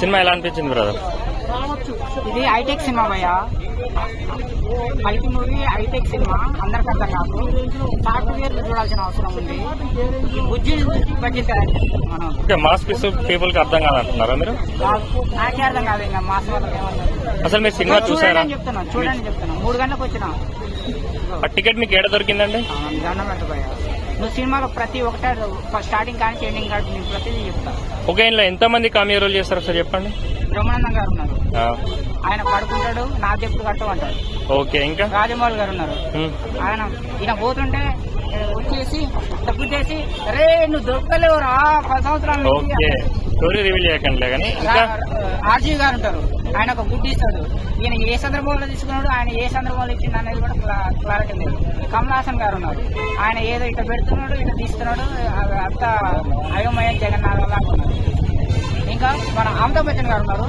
Cinema ఎలా అనిపించింది brother? ఇది హైటెక్ సినిమా భయ్యా. కల్కి మూవీ హైటెక్ సినిమా, అందరికి అర్థం కాదు. సాఫ్ట్వేర్ చూడాల్సిన అవసరం ఉంది. ఈ బుజ్జి బడ్జెట్ మనం మాస్ పీపుల్ కి అర్థం కాదంటున్నారా మీరు? నాకే అర్థం కాదు. ఇంకా మాస్ వాళ్ళకి ఏమన్నారు. అసలు మీరు సినిమా చూసారా? చూడండి చెప్తున్నా. 3 గంటలకు వచ్చినా. ఆ టికెట్ మీకు ఏడ దొరికిందండి? దండం పెట్ట భయ్యా. నువ్వు సినిమాలో ప్రతి ఒక్కటే స్టార్టింగ్ కానీ ఎండింగ్ కానీ నేను ప్రతిదీ చెప్తా. ఓకే, ఇంట్లో ఎంత మంది కామియో రోల్ చేస్తారు సార్ చెప్పండి? బ్రహ్మానందం గారు ఉన్నారు, ఆయన పడుకుంటాడు, నా చెప్పుడు కట్టు అంటాడు. ఓకే, ఇంకా రాజమౌళి గారు ఉన్నారు, ఈయన పోతుంటే వచ్చేసి తప్పు చేసి రే నువ్వు దొరకలేవురా 10 సంవత్సరాలు. స్టోరీ రివీల్ చేయకండి. ఆర్జీ గారు ఉంటారు, ఆయన ఒక గుడ్డి ఇస్తాడు. ఈయన ఏ సందర్భంలో తీసుకున్నాడు, ఆయన ఏ సందర్భంలో ఇచ్చింది అనేది కూడా క్లారిటీ లేదు. కమల్ హాసన్ గారు ఉన్నారు, ఆయన ఏదో ఇట్లా పెడుతున్నాడు ఇట్లా తీస్తున్నాడు, అంత అయోమయం జగన్నాథ్ వల్ల అంటున్నారు. ఇంకా మన అమితాబ్ బచ్చన్ గారు ఉన్నారు.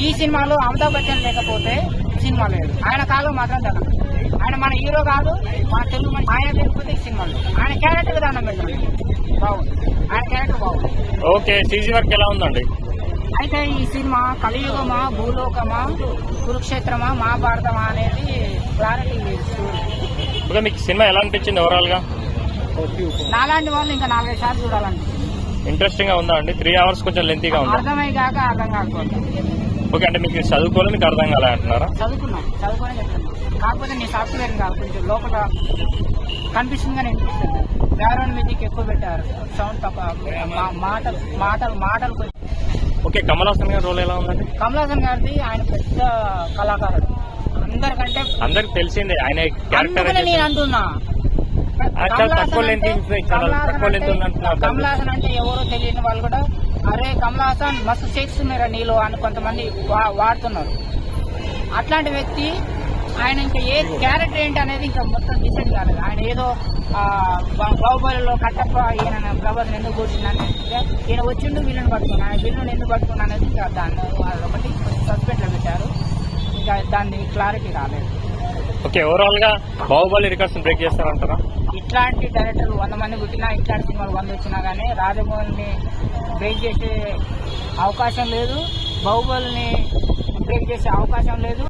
ఈ సినిమాలో అమితాబ్ బచ్చన్ లేకపోతే సినిమా లేదు. ఆయన కాలం మాత్రం జగన్. ఆయన మన హీరో కాదు, మన తెలుగు. ఆయన లేకపోతే ఈ సినిమాలో ఆయన క్యారెక్టర్ దానం పెట్టండి బాగుంది. ఆయన క్యారెక్టర్ బాగుంది. ఓకే, సీజీ వర్క్ ఎలా ఉందండి? అయితే ఈ సినిమా కలియుగమా, భూలోకమా, కురుక్షేత్రమా, మహాభారతమా అనేది క్లారిటీ లేదు. మీకు సినిమా ఎలా అనిపించింది ఓవరాల్ గా? నాలాంటి వాళ్ళు ఇంకా 4-5 సార్లు చూడాలండి. ఇంట్రెస్టింగ్ గా ఉందా అండి? 3 hours కొంచెం లెంతీగా ఉంది. అర్థమై కాక అర్థం కాకపోతే. ఓకే, అంటే మీకు చదువుకోవాలి, మీకు అర్థం కాలే అంటున్నారా? చదువుకోనే చెప్తున్నా. కాకపోతే నీ సాఫ్ట్వేర్ కాదు, కొంచెం లోపల కనిపిస్తుంది కానీ అనిపిస్తుంది. బ్యాక్గ్రౌండ్ మ్యూజిక్ ఎక్కువ పెట్టారు, సౌండ్ తక్కువ, మాటలు కొంచెం. ఓకే, కమల్ హాసన్ గారి రోల్ ఎలా ఉందండి? కమల్ హాసన్ గారిది ఆయన పెద్ద కళాకారుడు, అందరికి తెలిసిందే. ఆయన క్యారెక్టర్ నేను అంటున్నా. కమల్ హాసన్ అంటే ఎవరో తెలియని వాళ్ళు కూడా అరే కమల్ హాసన్ మస్తు చేస్తున్నారా నీలో అని కొంతమంది వాడుతున్నారు. అట్లాంటి వ్యక్తి ఆయన ఇంకా ఏ క్యారెక్టర్ ఏంటి అనేది ఇంకా మొత్తం డిసైడ్ కాలేదు. ఆయన ఏదో బాహుబలిలో కట్టప్ప ఈయన ప్రభాస్ ఎందుకు కూర్చున్నాను, ఈయన వచ్చిండు వీళ్ళని పట్టుకున్నా, ఆయన వీళ్ళని ఎందుకు పట్టుకున్నా అనేది ఇంకా దాన్ని ఒకటి సస్పెండ్ లో పెట్టారు. ఇంకా దాన్ని క్లారిటీ రాలేదు. ఓకే, ఓవరాల్ గా బాహుబలి రికార్డ్స్ బ్రేక్ చేస్తారంటారా? ఇట్లాంటి డైరెక్టర్లు 100 మంది పుట్టినా, ఇట్లాంటి సినిమాలు 100 వచ్చినా కానీ రాజమౌళిని బ్రేక్ చేసే అవకాశం లేదు, బాహుబలిని బ్రేక్ చేసే అవకాశం లేదు.